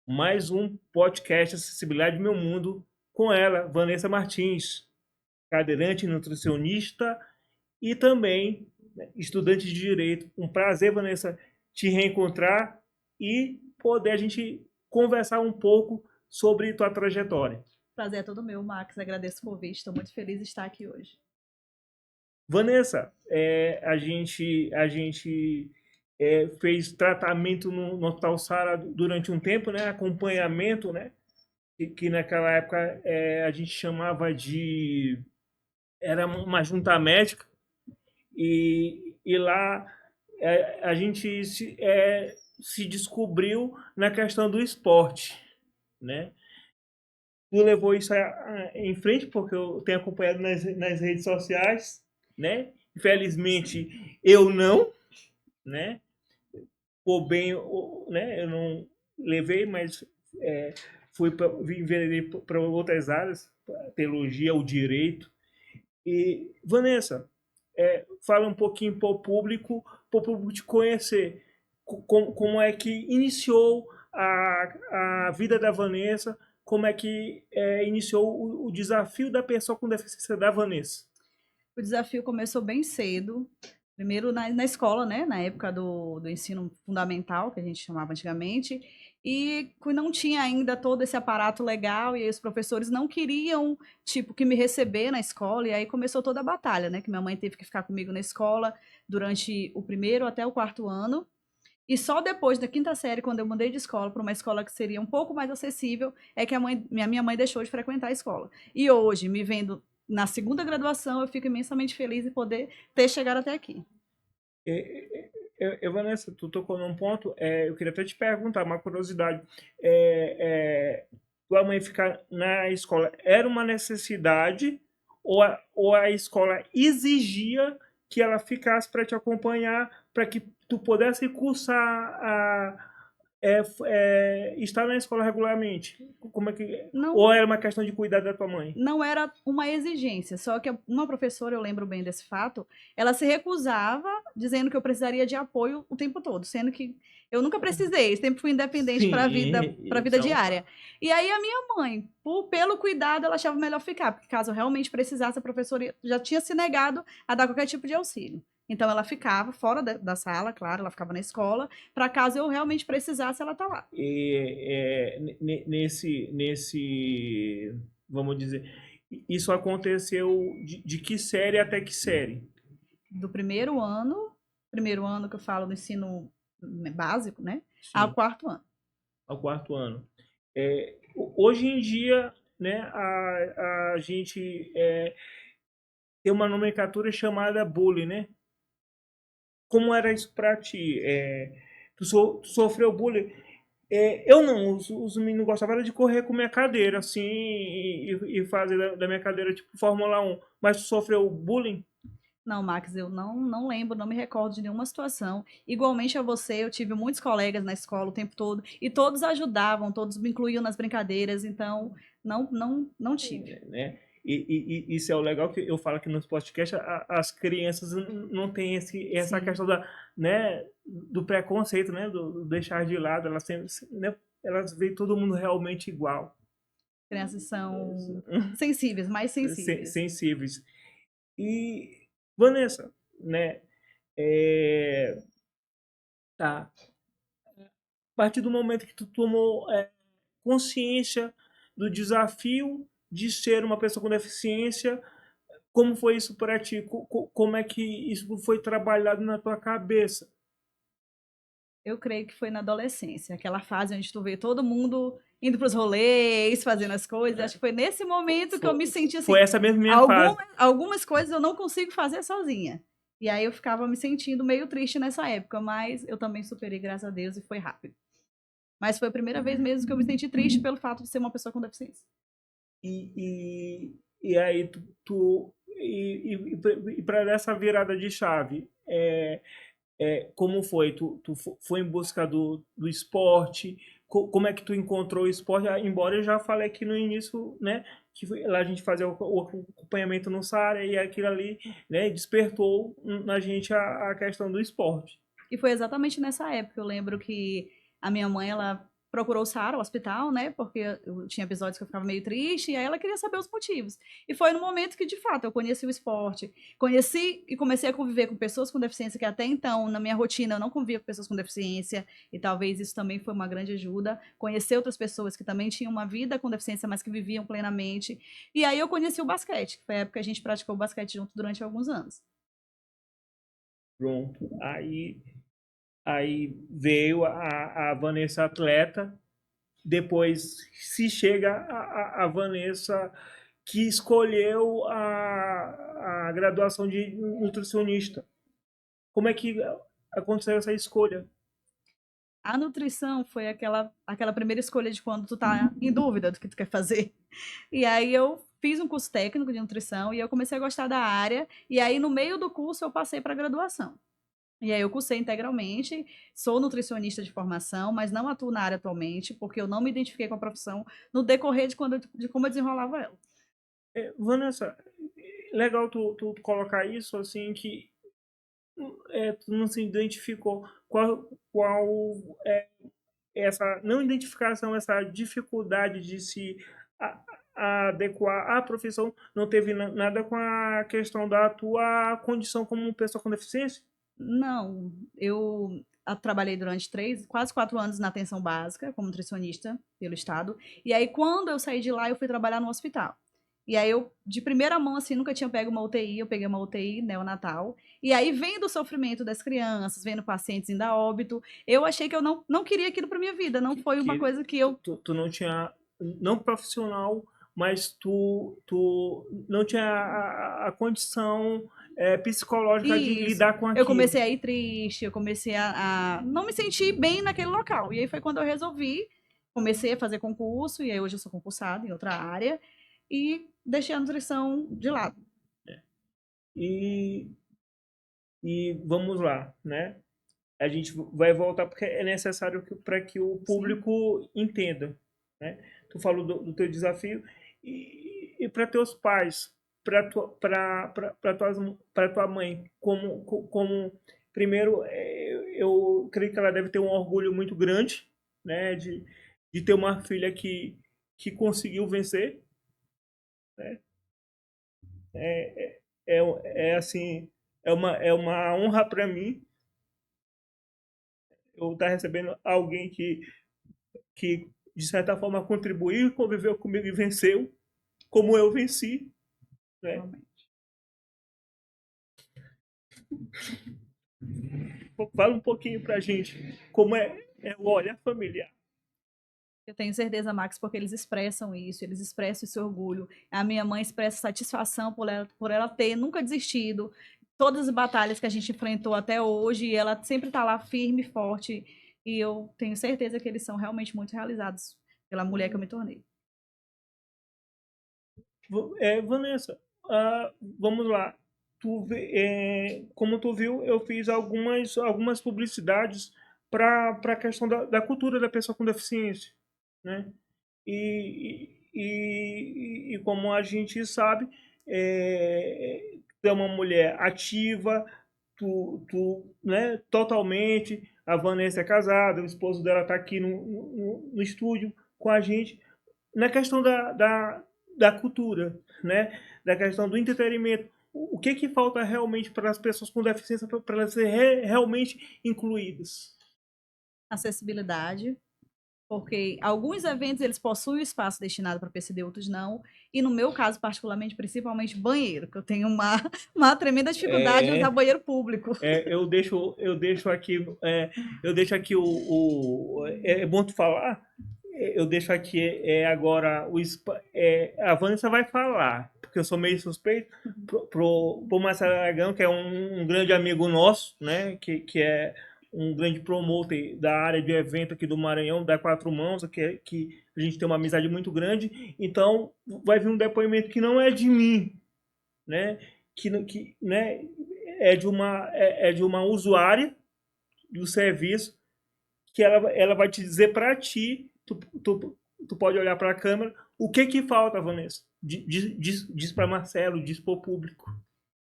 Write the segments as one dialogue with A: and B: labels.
A: mais um podcast Acessibilidade Meu Mundo com ela, Vanessa Martins, cadeirante, nutricionista e também, né, estudante de Direito. Um prazer, Vanessa, te reencontrar e poder a gente conversar um pouco sobre tua trajetória.
B: Prazer é todo meu, Max. Agradeço o convite. Estou muito feliz de estar aqui hoje.
A: Vanessa, a gente fez tratamento no Hospital Sara durante um tempo, né? Acompanhamento, né? Que naquela época a gente chamava de... Era uma junta médica e lá a gente se descobriu na questão do esporte, né? Tu levou isso em frente, porque eu tenho acompanhado nas redes sociais, né? Infelizmente, eu não, né? Por bem, né? Eu não levei, mas é, vim para outras áreas, a teologia, o direito. E, Vanessa, fala um pouquinho para o público te conhecer. Como é que iniciou a vida da Vanessa? Como é que iniciou o desafio da pessoa com deficiência da Vanessa?
B: O desafio começou bem cedo. Primeiro na escola, né? Na época do ensino fundamental, que a gente chamava antigamente. E não tinha ainda todo esse aparato legal, e aí os professores não queriam, tipo, que me receber na escola, e aí começou toda a batalha, né? Que minha mãe teve que ficar comigo na escola durante o primeiro até o quarto ano. E só depois da quinta série, quando eu mudei de escola para uma escola que seria um pouco mais acessível, é que minha mãe deixou de frequentar a escola. E hoje, me vendo na segunda graduação, eu fico imensamente feliz em poder ter chegado até aqui.
A: Vanessa, tu tocou num ponto, eu queria até te perguntar, uma curiosidade. É, Tua mãe ficar na escola era uma necessidade ou a escola exigia que ela ficasse para te acompanhar, para que tu pudesse cursar estar na escola regularmente? Como é que,
B: Não
A: ou era uma questão de cuidar da tua mãe?
B: não era uma exigência, só que uma professora, eu lembro bem desse fato, ela se recusava, dizendo que eu precisaria de apoio o tempo todo, sendo que eu nunca precisei, sempre fui independente
A: Sim,
B: para a vida
A: isso é um
B: diária.
A: fato.
B: E aí a minha mãe, pelo cuidado, ela achava melhor ficar, porque caso eu realmente precisasse, a professora já tinha se negado a dar qualquer tipo de auxílio. Então ela ficava fora da sala, claro, ela ficava na escola, para caso eu realmente precisasse, ela tá lá.
A: Vamos dizer, isso aconteceu de que série até que série?
B: Do primeiro ano que eu falo do ensino básico, né, ao
A: Sim,
B: quarto ano.
A: ao quarto ano. Hoje em dia, né, a gente tem uma nomenclatura chamada bullying, né? Como era isso para ti? Tu sofreu bullying? Eu não, os meninos gostavam de correr com minha cadeira, assim, e fazer da minha cadeira tipo Fórmula 1. Mas tu sofreu bullying?
B: Não, Max, eu não lembro, não me recordo de nenhuma situação. Igualmente a você, eu tive muitos colegas na escola o tempo todo e todos ajudavam, todos me incluíam nas brincadeiras, então não tive.
A: Né? E isso é o legal que eu falo aqui nos podcasts, as crianças não têm essa
B: Sim,
A: questão né, do preconceito, né, do deixar de lado, elas sempre, né, elas veem todo mundo realmente igual,
B: crianças são sensíveis, mais sensíveis.
A: sensíveis. E, Vanessa, né, é, tá, a partir do momento que tu tomou consciência do desafio de ser uma pessoa com deficiência, como foi isso para ti? Como é que isso foi trabalhado na tua cabeça?
B: Eu creio que foi na adolescência, aquela fase onde tu vê todo mundo indo para os rolês, fazendo as coisas. Acho que foi nesse momento que eu me senti
A: Foi
B: assim,
A: essa mesma minha fase.
B: algumas coisas eu não consigo fazer sozinha. E aí eu ficava me sentindo meio triste nessa época, mas eu também superei, graças a Deus, e foi rápido. Mas foi a primeira vez mesmo que eu me senti triste pelo fato de ser uma pessoa com deficiência.
A: E aí e para essa virada de chave, como foi? Tu foi em busca do esporte? Como é que tu encontrou o esporte? Embora eu já falei aqui no início, né? Lá a gente fazia o acompanhamento no SARA e aquilo ali, né, despertou na gente a questão do esporte.
B: E foi exatamente nessa época. Eu lembro que a minha mãe, ela procurou o Sara, o hospital, né? Porque eu tinha episódios que eu ficava meio triste, e aí ela queria saber os motivos. E foi no momento que, de fato, eu conheci o esporte, conheci e comecei a conviver com pessoas com deficiência, que até então, na minha rotina, eu não convivia com pessoas com deficiência, e talvez isso também foi uma grande ajuda. Conhecer outras pessoas que também tinham uma vida com deficiência, mas que viviam plenamente. E aí eu conheci o basquete, que foi a época que a gente praticou o basquete junto durante alguns anos.
A: Pronto. Aí veio a Vanessa atleta, depois se chega a Vanessa que escolheu a graduação de nutricionista. Como é que aconteceu essa escolha?
B: A nutrição foi aquela primeira escolha de quando tu tá em dúvida do que tu quer fazer. E aí eu fiz um curso técnico de nutrição e eu comecei a gostar da área. E aí, no meio do curso, eu passei para graduação. E aí eu cursei integralmente, sou nutricionista de formação, mas não atuo na área atualmente, porque eu não me identifiquei com a profissão no decorrer de como eu desenrolava ela.
A: Vanessa, legal tu colocar isso assim que tu não se identificou. Qual é essa não identificação, essa dificuldade de se a- adequar à profissão não teve nada com a questão da tua condição como pessoa com deficiência?
B: Não, eu trabalhei durante quase 4 anos na atenção básica, como nutricionista pelo Estado. E aí, quando eu saí de lá, eu fui trabalhar no hospital. E aí, eu, de primeira mão, assim, nunca tinha pego uma UTI, eu peguei uma UTI neonatal. E aí, vendo o sofrimento das crianças, vendo pacientes indo a óbito, eu achei que eu não queria aquilo para minha vida. Não foi uma
A: Que
B: coisa que eu.
A: tu não tinha, não profissional, mas tu não tinha a condição psicológica de
B: Isso.
A: lidar com
B: Eu
A: aquilo.
B: comecei a ir triste, eu comecei a não me sentir bem naquele local. E aí foi quando eu resolvi, comecei a fazer concurso, e aí hoje eu sou concursada em outra área, e deixei a nutrição de lado.
A: E, e vamos lá, né? A gente vai voltar porque é necessário para que o
B: Sim.
A: público entenda, né? Tu falou do teu desafio e para teus pais, para tua mãe, como primeiro eu creio que ela deve ter um orgulho muito grande, né, de ter uma filha que conseguiu vencer, né? É assim, é uma honra para mim eu estar recebendo alguém que de certa forma contribuiu, conviveu comigo e venceu, como eu venci, né?
B: Realmente.
A: Fala um pouquinho pra gente como é o olhar familiar.
B: Eu tenho certeza, Max, porque eles expressam isso, eles expressam esse orgulho. A minha mãe expressa satisfação por ela ter nunca desistido. Todas as batalhas que a gente enfrentou até hoje, ela sempre está lá firme e forte. E eu tenho certeza que eles são realmente muito realizados pela mulher que eu me tornei.
A: Vanessa, vamos lá. Como tu viu, eu fiz algumas publicidades para a questão da cultura da pessoa com deficiência, né? E como a gente sabe, tu é uma mulher ativa, né, totalmente. A Vanessa é casada, o esposo dela está aqui no estúdio com a gente. Na questão da cultura, né, da questão do entretenimento, o que falta realmente para as pessoas com deficiência para elas serem realmente incluídas?
B: Acessibilidade, porque alguns eventos eles possuem o espaço destinado para PCD, outros não. E no meu caso, particularmente, principalmente banheiro, que eu tenho uma tremenda dificuldade em usar
A: É,
B: banheiro público.
A: eu deixo aqui é bom tu falar. Eu deixo aqui agora a Vanessa vai falar, porque eu sou meio suspeito pro Marcelo Aragão, que é um grande amigo nosso, né, que é um grande promotor da área de evento aqui do Maranhão, da Quatro Mãos, que a gente tem uma amizade muito grande. Então vai vir um depoimento que não é de mim, né? Né, é de uma usuária do serviço que ela vai te dizer para ti, tu pode olhar para a câmera, o que falta, Vanessa? Diz para Marcelo, diz para o público.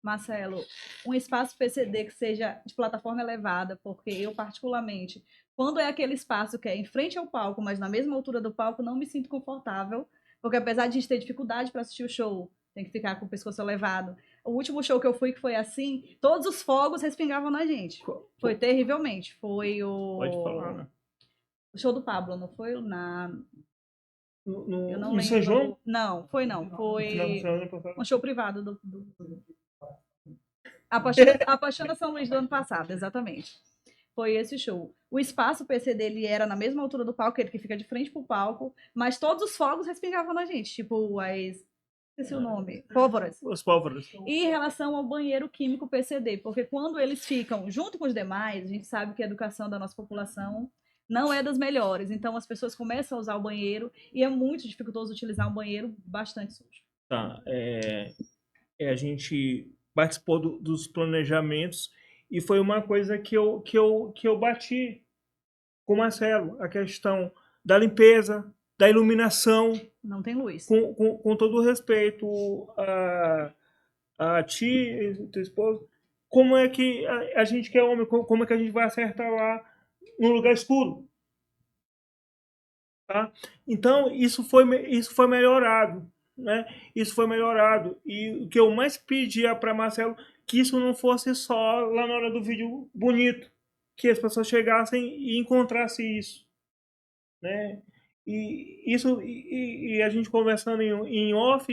B: Marcelo, um espaço PCD que seja de plataforma elevada, porque eu, particularmente, Quando é aquele espaço que é em frente ao palco, mas na mesma altura do palco, não me sinto confortável, porque apesar de a gente ter dificuldade para assistir o show, tem que ficar com o pescoço elevado. O último show que eu fui, que foi assim, todos os fogos respingavam na gente. Foi terrivelmente. Foi
A: Pode falar, né?
B: o show do Pablo, não foi? Eu não
A: Em São João?
B: lembro. Não, foi não. Foi um show privado A Paixão da São Luís do ano passado, exatamente. Foi esse show. O espaço PC dele era na mesma altura do palco, ele que fica de frente pro palco, mas todos os fogos respingavam na gente, tipo esqueci o nome, pólvoras.
A: Os pólvoras.
B: E em relação ao banheiro químico PCD, porque quando eles ficam junto com os demais, a gente sabe que a educação da nossa população não é das melhores, então as pessoas começam a usar o banheiro e é muito dificultoso utilizar um banheiro bastante sujo.
A: Tá, a gente participou dos planejamentos e foi uma coisa que eu bati com o Marcelo, a questão da limpeza, da iluminação.
B: Não tem luz.
A: Com todo o respeito a ti e teu esposo, como é que a gente que é homem, como é que a gente vai acertar lá num lugar escuro? Tá? Então, isso foi melhorado. Né? Isso foi melhorado. E o que eu mais pedia para Marcelo, que isso não fosse só lá na hora do vídeo bonito, que as pessoas chegassem e encontrassem isso. Né? E a gente conversando em off,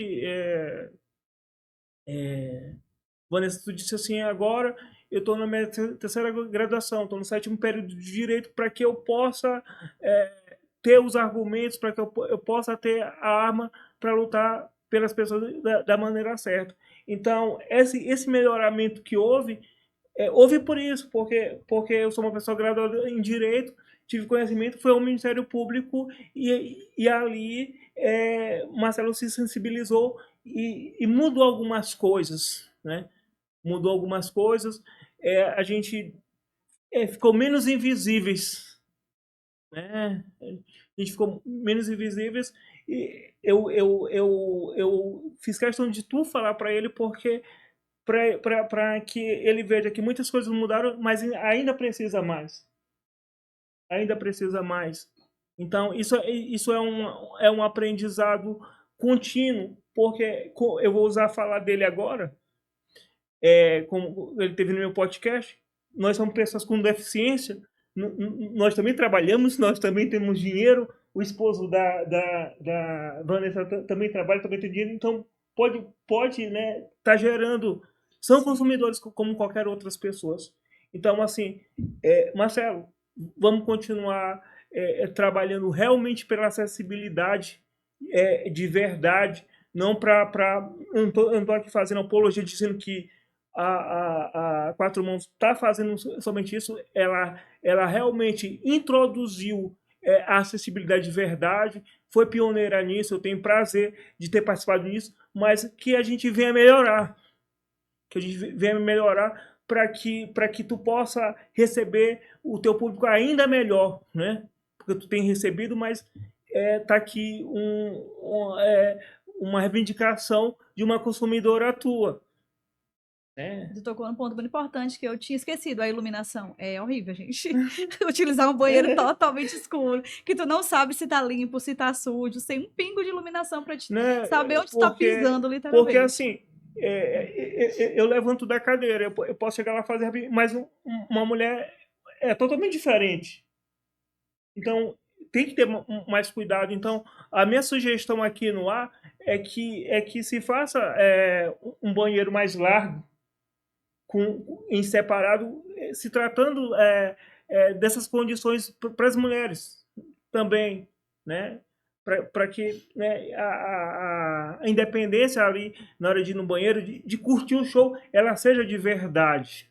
A: Vanessa, tu disse assim, agora eu estou na minha terceira graduação, estou no 7º período de Direito, para que eu possa ter os argumentos, para que eu possa ter a arma para lutar pelas pessoas da maneira certa. Então, esse melhoramento que houve por isso, porque eu sou uma pessoa graduada em Direito, tive conhecimento, foi ao Ministério Público e ali Marcelo se sensibilizou e mudou algumas coisas, né? Mudou algumas coisas, a gente ficou menos invisíveis, né? A gente ficou menos invisíveis e eu fiz questão de tu falar para ele porque para que ele veja que muitas coisas mudaram, mas ainda precisa mais. Ainda precisa mais. Então, isso é um aprendizado contínuo, porque eu vou usar a fala dele agora, como ele teve no meu podcast, nós somos pessoas com deficiência, nós também trabalhamos, nós também temos dinheiro, o esposo da Vanessa também trabalha, também tem dinheiro, então pode né, tá gerando, são consumidores como qualquer outras pessoas. Então, assim, Marcelo, vamos continuar trabalhando realmente pela acessibilidade de verdade, não eu não estou aqui fazendo apologia dizendo que a Quatro Mãos está fazendo somente isso, ela realmente introduziu a acessibilidade de verdade, foi pioneira nisso, eu tenho prazer de ter participado nisso, mas que a gente venha melhorar, para que tu possa receber o teu público ainda melhor, né? Porque tu tem recebido, mas tá aqui uma reivindicação de uma consumidora tua.
B: Tu tocou num ponto muito importante que eu tinha esquecido, a iluminação. É horrível, gente. Utilizar um banheiro totalmente escuro, que tu não sabe se tá limpo, se tá sujo, sem um pingo de iluminação pra te saber onde tu tá pisando, literalmente.
A: Porque assim, eu levanto da cadeira, eu posso chegar lá e fazer, mas uma mulher é totalmente diferente. Então, tem que ter mais cuidado. Então, a minha sugestão aqui no ar é que se faça um banheiro mais largo, em separado, se tratando dessas condições para as mulheres também, né? Para que né, a independência ali, na hora de ir no banheiro, de curtir o show, ela seja de verdade.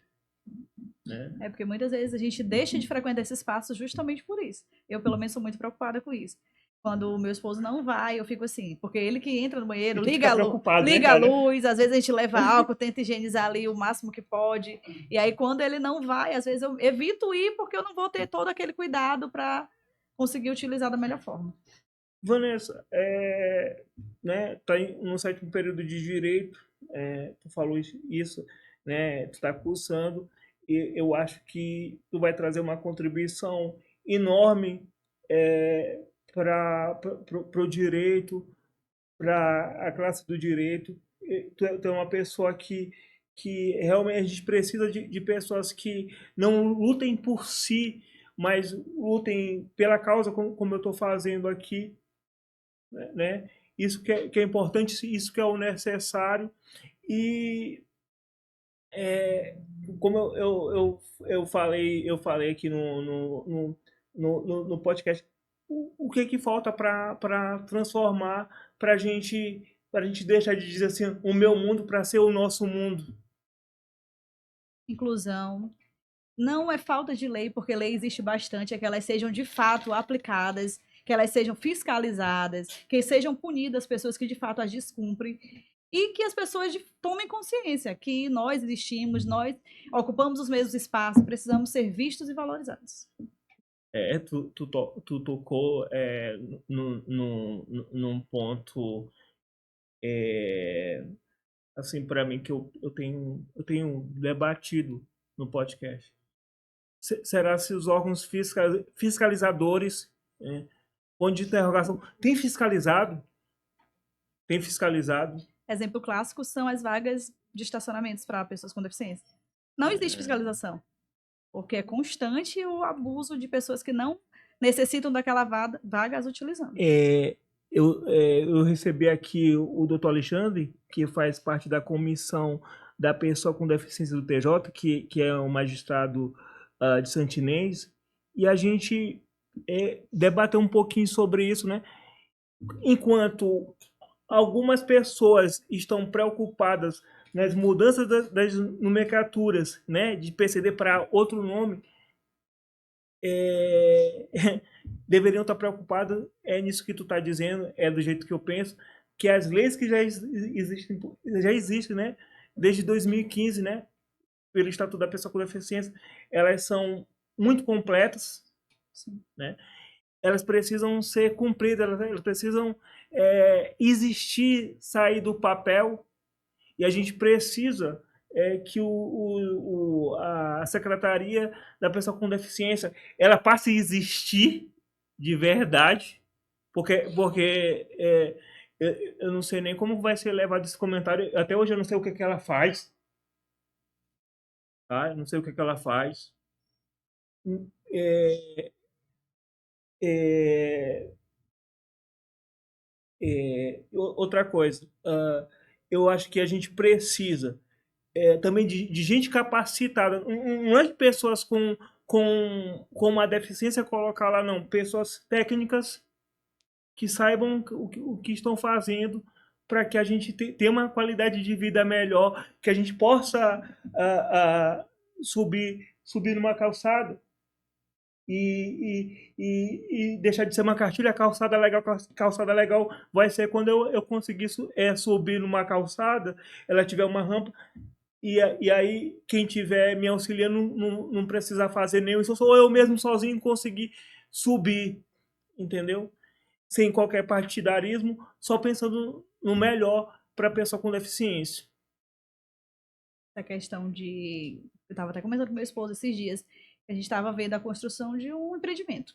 A: Né?
B: Porque muitas vezes a gente deixa de frequentar esse espaço justamente por isso. Eu, pelo menos, sou muito preocupada com isso. Quando o meu esposo não vai, eu fico assim, porque ele que entra no banheiro, liga a luz, às vezes a gente leva álcool, tenta higienizar ali o máximo que pode. E aí, quando ele não vai, às vezes eu evito ir porque eu não vou ter todo aquele cuidado para conseguir utilizar da melhor forma.
A: Vanessa, né, tá no 7º período de Direito, tu falou isso, né, tu está cursando, e eu acho que tu vai trazer uma contribuição enorme para o direito, para a classe do direito. Tu é uma pessoa que realmente a gente precisa de pessoas que não lutem por si, mas lutem pela causa, como eu estou fazendo aqui, né? Isso que é importante, isso que é o necessário. E como eu falei aqui no podcast, o que falta para transformar, para a gente deixar de dizer assim, o meu mundo para ser o nosso mundo?
B: Inclusão. Não é falta de lei, porque lei existe bastante, é que elas sejam de fato aplicadas, que elas sejam fiscalizadas, que sejam punidas as pessoas que de fato as descumprem e que as pessoas tomem consciência que nós existimos, nós ocupamos os mesmos espaços, precisamos ser vistos e valorizados.
A: Tu tocou num ponto, assim, para mim, que eu tenho debatido no podcast. Será se os órgãos fiscalizadores, ponto de interrogação, tem fiscalizado? Tem fiscalizado?
B: Exemplo clássico são as vagas de estacionamentos para pessoas com deficiência. Não existe fiscalização, porque é constante o abuso de pessoas que não necessitam daquela vaga as utilizando.
A: Eu recebi aqui o doutor Alexandre, que faz parte da comissão da pessoa com deficiência do TJ, que é um magistrado de Santinês, e a gente debateu um pouquinho sobre isso, né? Enquanto algumas pessoas estão preocupadas nas mudanças das nomenclaturas, né, de PCD para outro nome, deveriam estar preocupados nisso que tu está dizendo, do jeito que eu penso, que as leis que já existem, né, desde 2015, né, pelo Estatuto da Pessoa com Deficiência, elas são muito completas, né? Elas precisam ser cumpridas, elas precisam existir, sair do papel, e a gente precisa que a Secretaria da Pessoa com Deficiência ela passe a existir de verdade, porque eu não sei nem como vai ser levado esse comentário. Até hoje eu não sei o que ela faz. Tá? Eu não sei o que ela faz. É, é, outra coisa, eu acho que a gente precisa também de gente capacitada, não é de pessoas com uma deficiência colocar lá, não, pessoas técnicas que saibam o que estão fazendo para que a gente tenha uma qualidade de vida melhor, que a gente possa subir numa calçada e deixar de ser uma cartilha. Calçada legal vai ser quando eu conseguir subir numa calçada, ela tiver uma rampa, e aí quem tiver me auxiliando não precisa fazer nenhum isso, ou eu mesmo sozinho conseguir subir, entendeu? Sem qualquer partidarismo, só pensando no melhor para a pessoa com deficiência.
B: Essa questão eu estava até comentando com meu esposo esses dias, a gente estava vendo a construção de um empreendimento.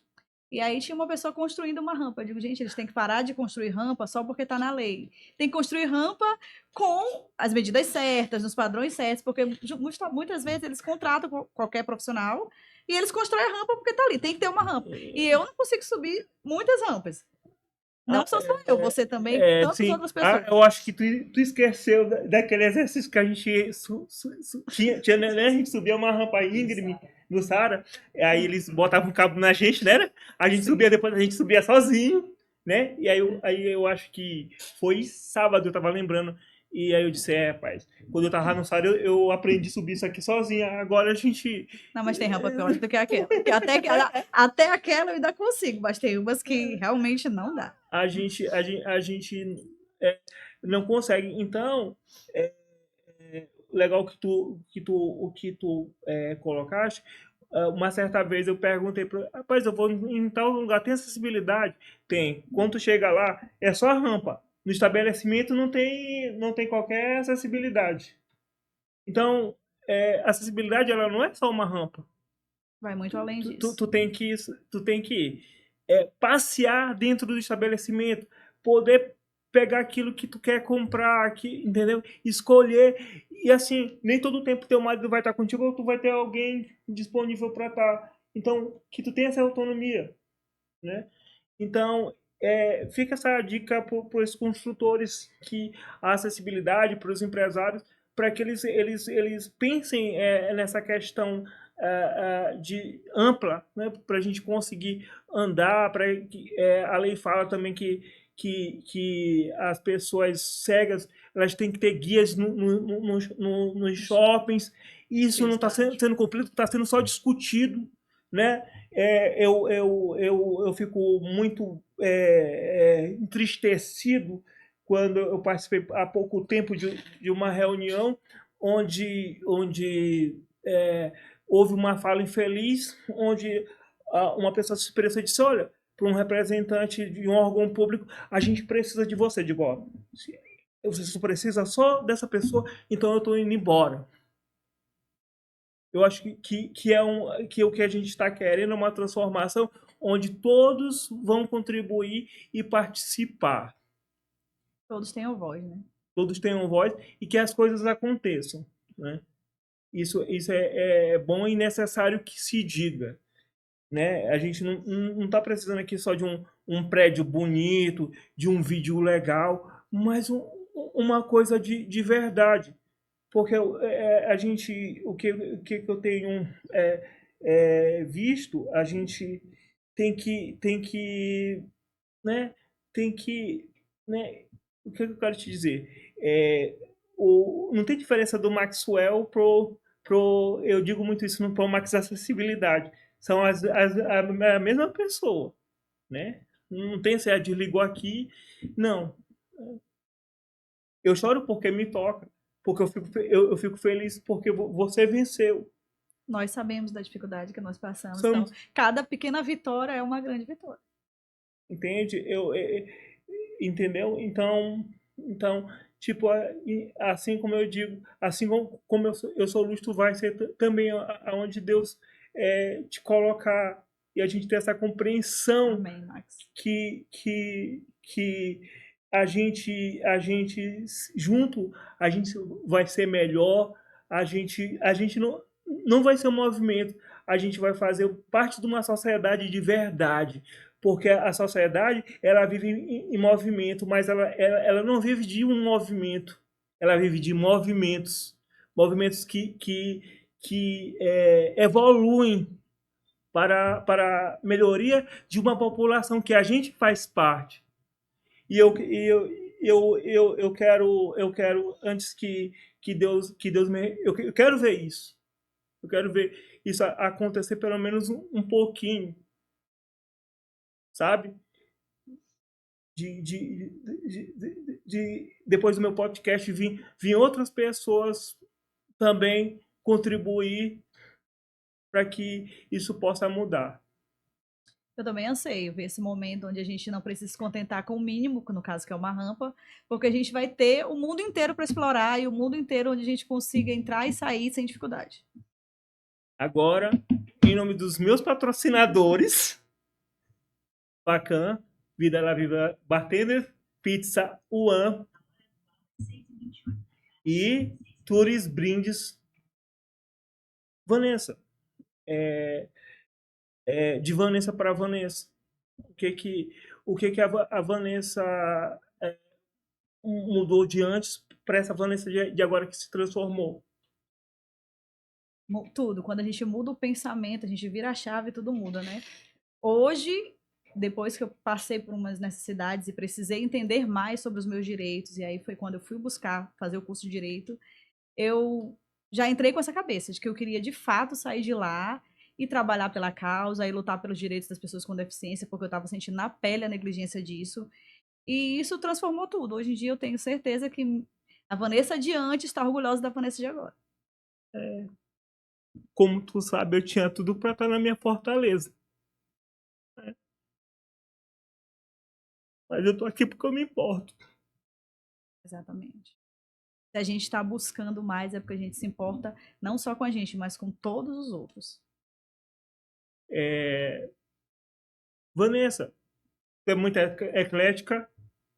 B: E aí tinha uma pessoa construindo uma rampa. Eu digo, gente, eles têm que parar de construir rampa só porque está na lei. Tem que construir rampa com as medidas certas, nos padrões certos, porque muitas vezes eles contratam qualquer profissional e eles constroem a rampa porque está ali, tem que ter uma rampa. E eu não consigo subir muitas rampas. Não só sou eu, você também, tantas
A: Sim.
B: outras pessoas.
A: Eu acho que tu esqueceu daquele exercício que a gente tinha, né? A gente subia uma rampa íngreme no Saara, aí eles botavam um cabo na gente, né? A gente subia, depois a gente subia sozinho, né? E aí eu acho que foi sábado, eu tava lembrando, e aí eu disse, rapaz, quando eu tava no Saara, eu aprendi a subir isso aqui sozinho, agora a gente...
B: Não, mas tem rampa pior do que aquela. Porque até aquela eu ainda consigo, mas tem umas que realmente não dá.
A: A gente não consegue. Então, legal o que tu colocaste. Uma certa vez eu perguntei para rapaz, eu vou em tal lugar, tem acessibilidade? Tem. Quando tu chega lá, é só a rampa. No estabelecimento não tem qualquer acessibilidade. Então, acessibilidade ela não é só uma rampa.
B: Vai muito além
A: Tu
B: disso.
A: tem que passear dentro do estabelecimento, poder pegar aquilo que tu quer comprar, entendeu? Escolher. E assim, nem todo tempo teu marido vai estar contigo ou tu vai ter alguém disponível para estar. Então, que tu tenha essa autonomia, né? Então, fica essa dica para os construtores que a acessibilidade para os empresários, para que eles pensem nessa questão de ampla, né, para a gente conseguir andar, para que a lei fala também que as pessoas cegas elas têm que ter guias nos shoppings. E isso não está sendo cumprido, está sendo só discutido, né? Eu fico muito entristecido quando eu participei há pouco tempo de uma reunião onde houve uma fala infeliz, onde uma pessoa se expressou e disse: olha, para um representante de um órgão público, a gente precisa de você. Digo, ó, você precisa só dessa pessoa, então eu estou indo embora. Eu acho que o que a gente está querendo é uma transformação onde todos vão contribuir e participar.
B: Todos têm voz, né?
A: Todos tenham voz e que as coisas aconteçam, né? Isso é bom e necessário que se diga, né? A gente não está precisando aqui só de um prédio bonito, de um vídeo legal, mas uma coisa de verdade. Porque a gente, o que eu tenho visto, a gente tem que, né, tem que, né, o que eu quero te dizer? Não tem diferença do Maxwell eu digo muito isso no Max Acessibilidade. São a mesma pessoa, né? Não tem se desligou aqui, não. Eu choro porque me toca, porque eu fico feliz porque você venceu.
B: Nós sabemos da dificuldade que nós passamos, então
A: Somos,
B: cada pequena vitória é uma grande vitória.
A: entende? Entendeu? Então, tipo, assim como eu digo, assim como eu sou luz, tu vai ser também aonde Deus te colocar e a gente ter essa compreensão
B: Amém, Max.
A: que a gente junto, a gente vai ser melhor, a gente não vai ser um movimento, a gente vai fazer parte de uma sociedade de verdade, porque a sociedade ela vive em movimento, mas ela não vive de um movimento, ela vive de movimentos que evoluem para melhoria de uma população que a gente faz parte. E eu quero antes que Deus eu quero ver isso. Eu quero ver isso acontecer pelo menos um pouquinho, sabe? Depois do meu podcast vir outras pessoas também contribuir para que isso possa mudar.
B: Eu também anseio ver esse momento onde a gente não precisa se contentar com o mínimo, no caso que é uma rampa, porque a gente vai ter o mundo inteiro para explorar e o mundo inteiro onde a gente consiga entrar e sair sem dificuldade.
A: Agora, em nome dos meus patrocinadores, Bacan, Vida La Viva Bartender, Pizza Uan e Tours Brindes Vanessa. De Vanessa para Vanessa. O que a Vanessa mudou de antes para essa Vanessa de agora que se transformou?
B: Tudo. Quando a gente muda o pensamento, a gente vira a chave, tudo muda, né? Hoje, depois que eu passei por umas necessidades e precisei entender mais sobre os meus direitos, e aí foi quando eu fui buscar fazer o curso de direito, eu já entrei com essa cabeça de que eu queria de fato sair de lá e trabalhar pela causa e lutar pelos direitos das pessoas com deficiência, porque eu estava sentindo na pele a negligência disso. E isso transformou tudo. Hoje em dia eu tenho certeza que a Vanessa de antes está orgulhosa da Vanessa de agora.
A: Como tu sabe, eu tinha tudo para estar na minha fortaleza. Mas eu tô aqui porque eu me importo.
B: Exatamente. Se a gente está buscando mais, é porque a gente se importa não só com a gente, mas com todos os outros.
A: Vanessa, tu é muito eclética,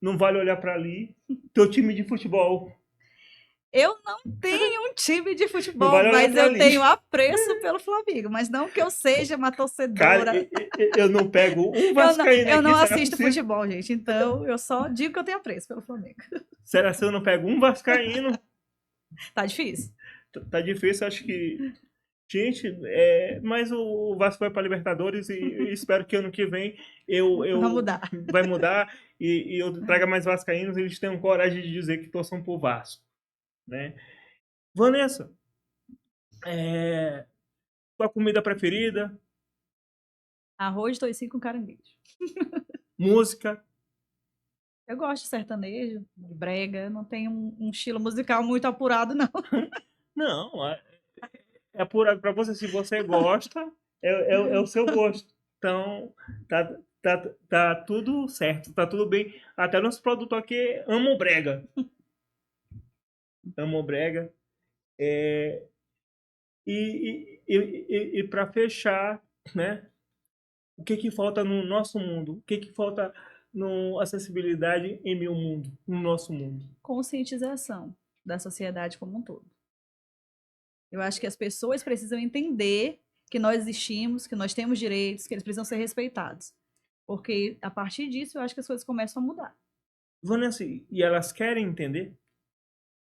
A: não vale olhar para ali. Teu time de futebol,
B: Eu não tenho um time de
A: não
B: futebol,
A: vale olhar
B: mas
A: para
B: eu
A: ali.
B: tenho apreço pelo Flamengo. Mas não que eu seja uma
A: Cara,
B: torcedora.
A: eu não pego um vascaíno
B: Eu
A: aqui,
B: não
A: será
B: assisto
A: possível?
B: futebol, gente. Então, eu só digo que eu tenho apreço pelo Flamengo.
A: Será que eu não pego um vascaíno?
B: Tá difícil.
A: Tá difícil, acho que. Gente, mas o Vasco vai para Libertadores e espero que ano que vem
B: Vamos mudar.
A: vai mudar e eu traga mais vascaínos e eles tenham coragem de dizer que torçam por Vasco, né? Vanessa, é, tua comida preferida,
B: Arroz, toicinho com caranguejo.
A: música,
B: Eu gosto de sertanejo, de brega. Não tenho um estilo musical muito apurado, não.
A: não, é para você, se você gosta, é o seu gosto. Então, tá tudo certo, tá tudo bem. Até nosso produto aqui ama o brega. Ama o brega. É, e para fechar, né? O que que falta no nosso mundo? O que que falta no acessibilidade em meu mundo, no nosso mundo?
B: Conscientização da sociedade como um todo. Eu acho que as pessoas precisam entender que nós existimos, que nós temos direitos, que eles precisam ser respeitados. Porque a partir disso eu acho que as coisas começam a mudar.
A: Vanessa, e elas querem entender?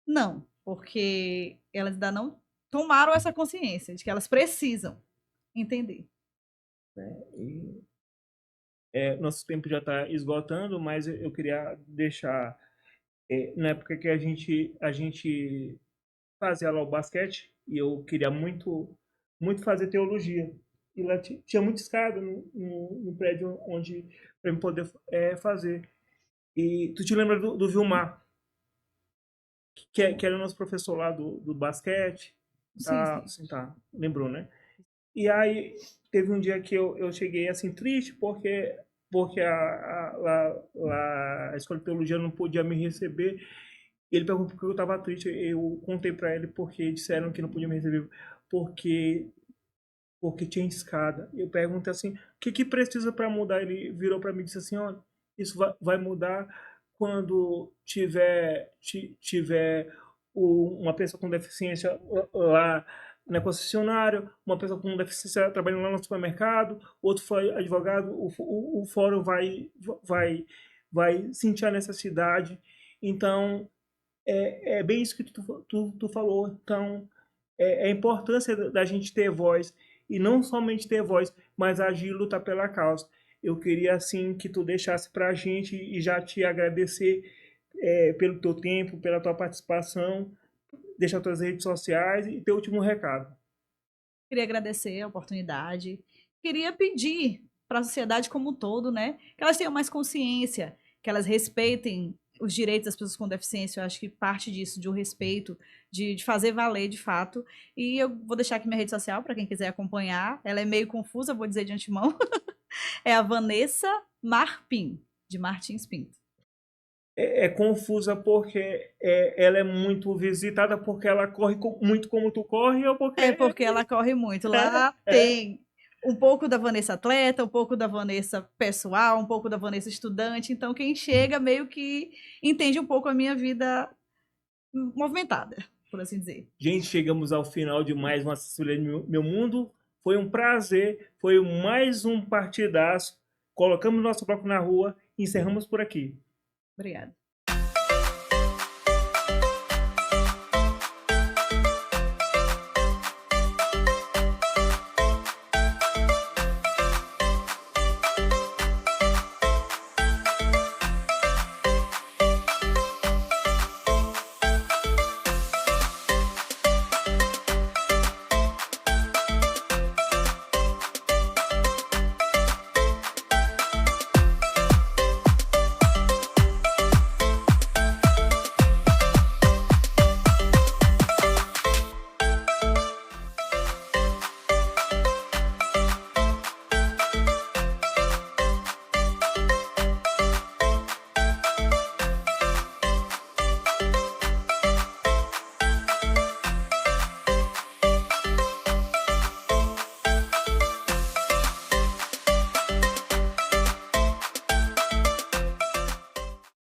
B: Não, porque elas ainda não tomaram essa consciência de que elas precisam entender.
A: Né? Nosso tempo já está esgotando, mas eu queria deixar na época que a gente fazia lá o basquete e eu queria muito fazer teologia e lá tinha muita escada no prédio onde para eu poder fazer. E tu te lembra do Vilmar, que era o nosso professor lá do basquete?
B: Sim,
A: Tá,
B: sim.
A: assim, tá, lembrou, né? E aí teve um dia que eu cheguei assim triste porque a escola de teologia não podia me receber. Ele perguntou por que eu estava triste. Eu contei para ele porque disseram que não podia me receber porque tinha escada. Eu perguntei assim, o que precisa para mudar? Ele virou para mim e disse assim, olha, isso vai mudar quando tiver uma pessoa com deficiência lá na concessionária, uma pessoa com deficiência trabalhando lá no supermercado, outro foi advogado, o fórum vai, vai sentir a necessidade. Então, é bem isso que tu falou. Então, a importância da gente ter voz, e não somente ter voz, mas agir e lutar pela causa. Eu queria, assim, que tu deixasse para a gente e já te agradecer pelo teu tempo, pela tua participação, deixar tuas redes sociais e teu último recado.
B: Queria agradecer a oportunidade. Queria pedir para a sociedade como um todo, né, que elas tenham mais consciência, que elas respeitem os direitos das pessoas com deficiência. Eu acho que parte disso, de um respeito, de fazer valer de fato. E eu vou deixar aqui minha rede social para quem quiser acompanhar. Ela é meio confusa, vou dizer de antemão. É a Vanessa Marpim, de Martins Pinto.
A: É confusa porque ela é muito visitada, porque ela corre muito como tu corre, ou porque.
B: É porque ela corre muito. Lá
A: É.
B: tem um pouco da Vanessa atleta, um pouco da Vanessa pessoal, um pouco da Vanessa estudante. Então, quem chega meio que entende um pouco a minha vida movimentada, por assim dizer.
A: Gente, chegamos ao final de mais uma Acessibilidade Meu Mundo. Foi um prazer, foi mais um partidaço. Colocamos nosso bloco na rua e encerramos por aqui.
B: Obrigada.